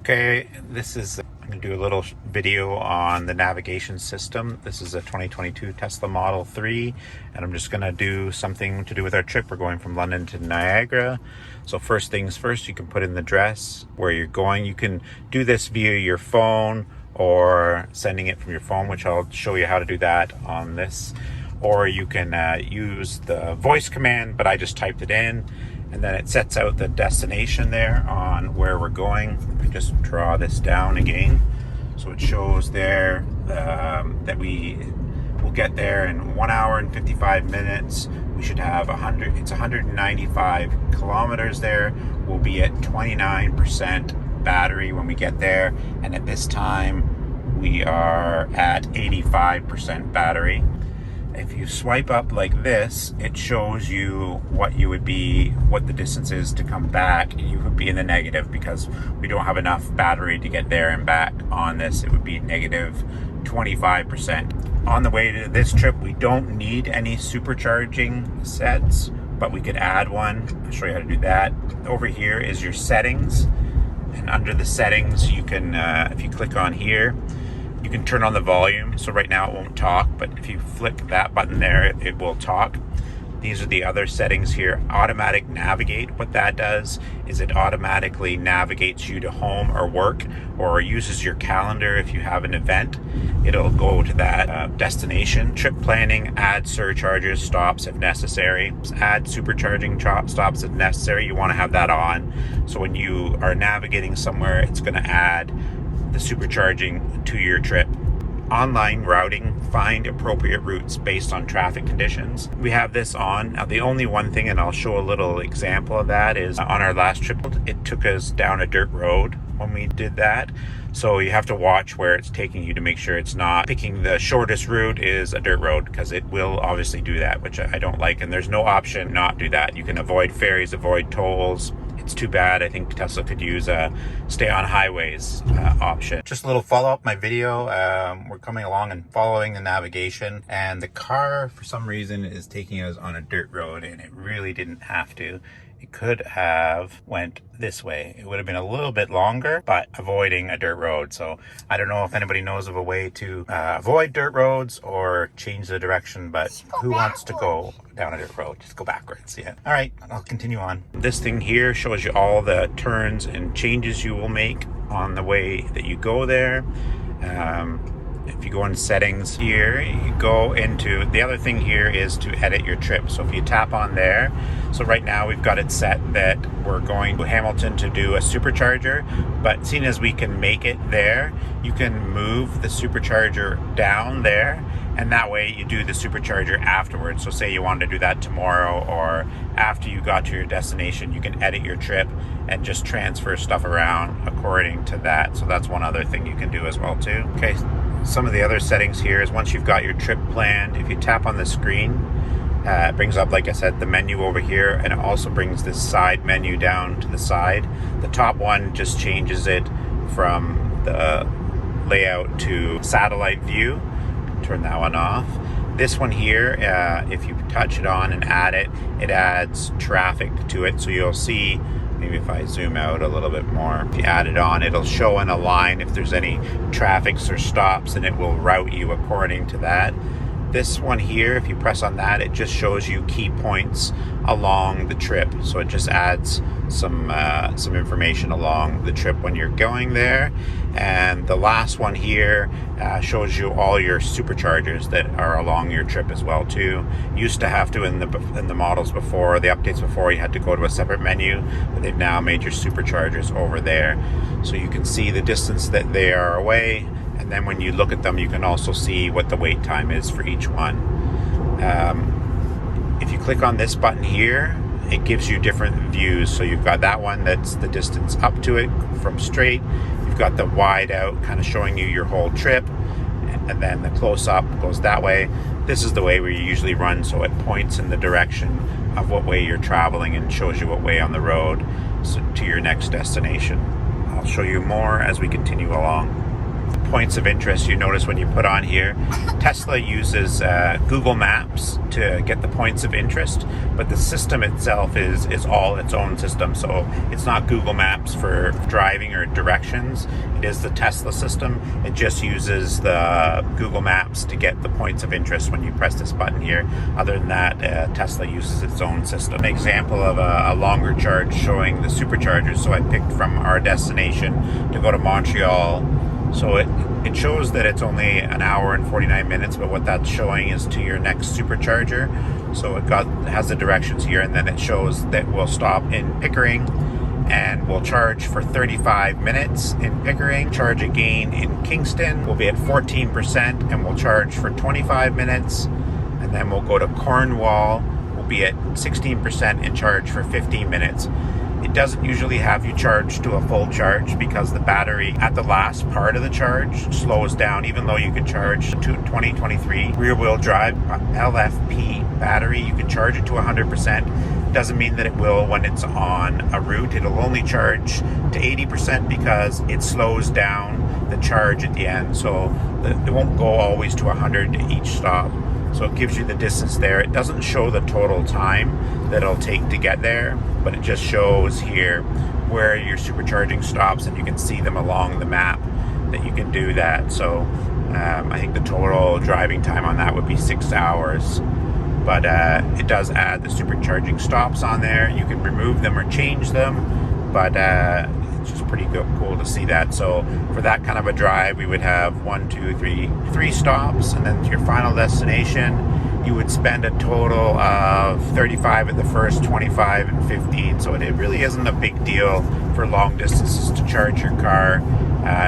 Okay, I'm going to do a little video on the navigation system. This is a 2022 Tesla Model 3, and I'm just going to do something to do with our trip. We're going from London to Niagara. So first things first, you can put in the address where you're going. You can do this via your phone or sending it from your phone, which I'll show you how to do that on this. Or you can use the voice command, but I just typed it in. And then it sets out the destination there on where we're going. I just draw this down again. So it shows there that we will get there in 1 hour and 55 minutes. We should have 195 kilometers there. We'll be at 29% battery when we get there. And at this time, we are at 85% battery. If you swipe up like this, it shows you what the distance is to come back. You would be in the negative because we don't have enough battery to get there and back on this. It would be negative 25%. On the way to this trip, we don't need any supercharging sets, but we could add one. I'll show you how to do that. Over here is your settings. And under the settings, you can, if you click on here, you can turn on the volume. So right now it won't talk, but if you flick that button there, it will talk. These are the other settings here. Automatic navigate. What that does is it automatically navigates you to home or work, or uses your calendar if you have an event. It'll go to that destination. Trip planning, add surcharges, stops if necessary. Add supercharging stops if necessary. You want to have that on. So when you are navigating somewhere, it's going to add the supercharging to your trip. Online routing, find appropriate routes based on traffic conditions. We have this on. Now the only one thing, and I'll show a little example of that, is on our last trip, it took us down a dirt road when we did that. So you have to watch where it's taking you to make sure it's not picking the shortest route is a dirt road, because it will obviously do that, which I don't like. And there's no option not do that. You can avoid ferries, avoid tolls. It's too bad. I think Tesla could use a stay on highways option. Just a little follow up my video. We're coming along and following the navigation, and the car for some reason is taking us on a dirt road, and it really didn't have to. It could have went this way. It would have been a little bit longer, but avoiding a dirt road. So I don't know if anybody knows of a way to avoid dirt roads or change the direction, but who wants to go down a dirt road? Just go backwards. Yeah. All right, I'll continue on. This thing here shows you all the turns and changes you will make on the way that you go there. If you go in settings here, you go into, the other thing here is to edit your trip. So if you tap on there, so right now we've got it set that we're going to Hamilton to do a supercharger, but seeing as we can make it there, you can move the supercharger down there, and that way you do the supercharger afterwards. So say you wanted to do that tomorrow, or after you got to your destination, you can edit your trip and just transfer stuff around according to that. So that's one other thing you can do as well too. Okay, some of the other settings here is once you've got your trip planned, if you tap on the screen, it brings up, like I said, the menu over here, and it also brings this side menu down to the side. The top one just changes it from the layout to satellite view. Turn that one off. This one here, if you touch it on and add it, it adds traffic to it. So you'll see, maybe if I zoom out a little bit more, if you add it on, it'll show in a line if there's any traffics or stops, and it will route you according to that. This one here, if you press on that, it just shows you key points along the trip. So it just adds some information along the trip when you're going there. And the last one here shows you all your superchargers that are along your trip as well too. Used to have to in the models before, the updates before, you had to go to a separate menu, but they've now made your superchargers over there. So you can see the distance that they are away. And then when you look at them, you can also see what the wait time is for each one. If you click on this button here, it gives you different views. So you've got that one that's the distance up to it from straight. You've got the wide out, kind of showing you your whole trip. And then the close up goes that way. This is the way we usually run, so it points in the direction of what way you're traveling and shows you what way on the road to your next destination. I'll show you more as we continue along. points of interest, you notice when you put on here, Tesla uses Google Maps to get the points of interest, but the system itself is all its own system. So it's not Google Maps for driving or directions. It is the Tesla system. It just uses the Google Maps to get the points of interest when you press this button here. Other than that, Tesla uses its own system. An example of a longer charge showing the superchargers. So I picked from our destination to go to Montreal. So it shows that it's only an hour and 49 minutes, but what that's showing is to your next supercharger. So it has the directions here, and then it shows that we'll stop in Pickering and we'll charge for 35 minutes in Pickering. Charge again in Kingston. We'll be at 14% and we'll charge for 25 minutes. And then we'll go to Cornwall. We'll be at 16% and charge for 15 minutes. It doesn't usually have you charge to a full charge because the battery at the last part of the charge slows down, even though you can charge to 2023 rear-wheel drive LFP battery. You can charge it to 100%. Doesn't mean that it will when it's on a route. It'll only charge to 80% because it slows down the charge at the end. So it won't go always to 100 to each stop. So it gives you the distance there. It doesn't show the total time that it'll take to get there, but it just shows here where your supercharging stops, and you can see them along the map that you can do that. So I think the total driving time on that would be 6 hours. But it does add the supercharging stops on there. You can remove them or change them, but it's just pretty cool to see that. So for that kind of a drive, we would have 3 stops, and then to your final destination, you would spend a total of 35 at the first, 25 and 15. So it really isn't a big deal for long distances to charge your car.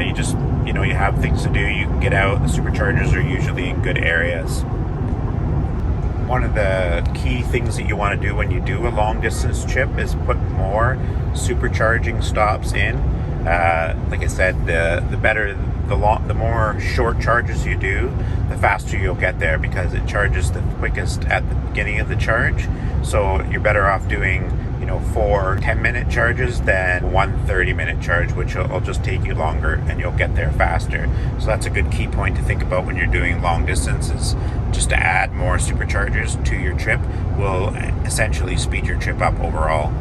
You just, you have things to do. You can get out. The superchargers are usually in good areas. One of the key things that you want to do when you do a long distance trip is put more supercharging stops in. Like I said, the better, the more short charges you do, the faster you'll get there because it charges the quickest at the beginning of the charge. So you're better off doing 4 10-minute charges than 1 30-minute charge, which will just take you longer and you'll get there faster. So that's a good key point to think about when you're doing long distances. Just to add more superchargers to your trip will essentially speed your trip up overall.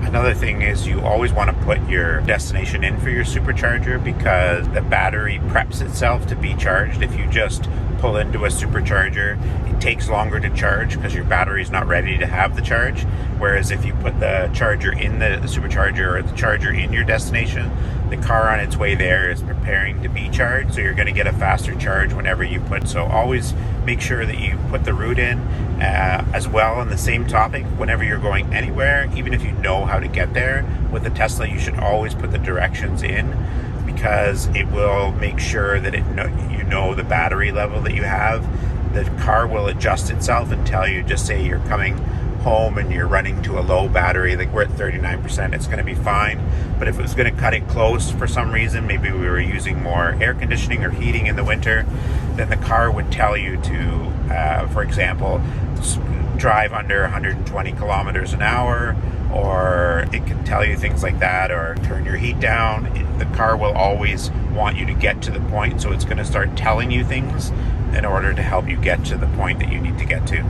Another thing is you always want to put your destination in for your supercharger because the battery preps itself to be charged. If you just pull into a supercharger, it takes longer to charge because your battery is not ready to have the charge. Whereas if you put the charger in the supercharger or the charger in your destination, the car on its way there is preparing to be charged, so you're going to get a faster charge whenever you put. So always make sure that you put the route in. As well, on the same topic, whenever you're going anywhere, even if you know how to get there, with the Tesla you should always put the directions in because it will make sure that you know the battery level that you have. The car will adjust itself and tell you, just say you're coming home and you're running to a low battery, like we're at 39%, it's going to be fine. But if it was going to cut it close for some reason, maybe we were using more air conditioning or heating in the winter, then the car would tell you to, for example, drive under 120 kilometers an hour, or it can tell you things like that, or turn your heat down. The car will always want you to get to the point, so it's going to start telling you things in order to help you get to the point that you need to get to.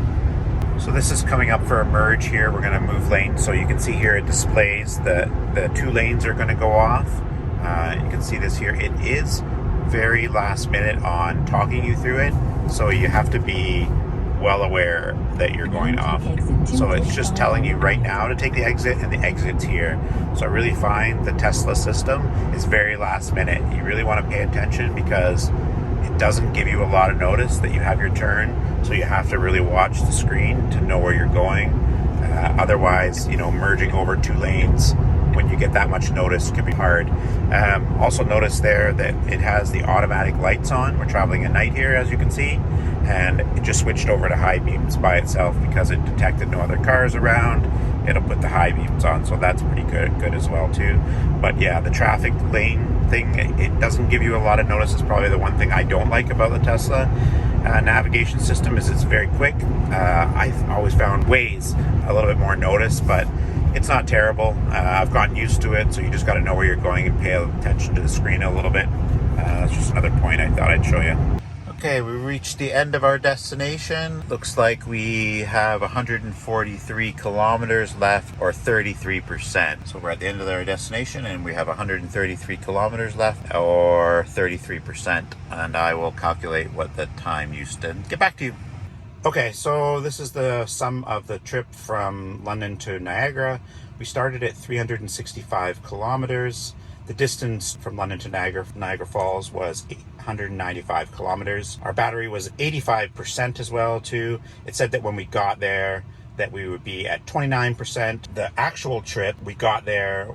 So this is coming up for a merge here. We're going to move lanes. So you can see here it displays the 2 lanes are going to go off. You can see this here. It is very last minute on talking you through it. So you have to be well aware that you're going off. So it's just telling you right now to take the exit, and the exit's here. So I really find the Tesla system is very last minute. You really want to pay attention because it doesn't give you a lot of notice that you have your turn. So you have to really watch the screen to know where you're going. Otherwise, merging over 2 lanes when you get that much notice can be hard. Also notice there that it has the automatic lights on. We're traveling at night here, as you can see, and it just switched over to high beams by itself because it detected no other cars around. It'll put the high beams on, so that's pretty good as well too. But yeah, the traffic lane thing, it doesn't give you a lot of notice. It's probably the one thing I don't like about the Tesla navigation system is it's very quick. I've always found Waze a little bit more notice, but It's not terrible. I've gotten used to it, so you just got to know where you're going and pay attention to the screen a little bit. That's just another point I thought I'd show you. Okay, we reached the end of our destination. Looks like we have 143 kilometers left, or 33%. So we're at the end of our destination and we have 133 kilometers left, or 33%. And I will calculate what the time used to get back to you. Okay, so this is the sum of the trip from London to Niagara. We started at 365 kilometers. The distance from London to Niagara Falls was 895 kilometers. Our battery was 85% as well too. It said that when we got there that we would be at 29%. The actual trip we got there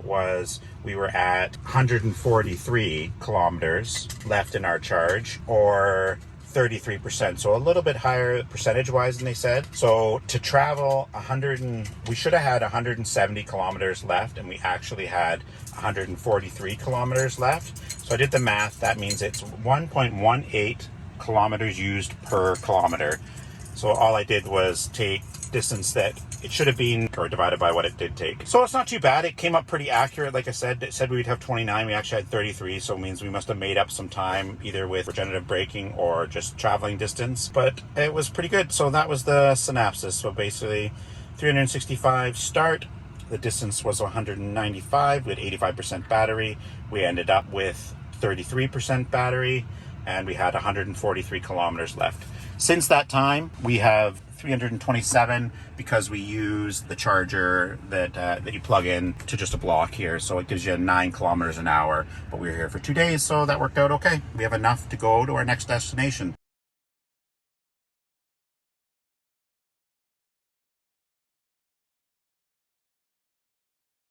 we were at 143 kilometers left in our charge, or 33%, so a little bit higher percentage wise than they said. So to travel we should have had 170 kilometers left, and we actually had 143 kilometers left. So I did the math. That means it's 1.18 kilometers used per kilometer. So all I did was take distance that it should have been, or divided by what it did take. So it's not too bad. It came up pretty accurate. Like I said, it said we'd have 29. We actually had 33. So it means we must have made up some time either with regenerative braking or just traveling distance. But it was pretty good. So that was the synopsis. So basically 365 start. The distance was 195 with 85% battery. We ended up with 33% battery, and we had 143 kilometers left. Since that time, we have 327 because we use the charger that you plug in to just a block here. So it gives you 9 kilometers an hour, but we were here for 2 days, so that worked out okay. We have enough to go to our next destination.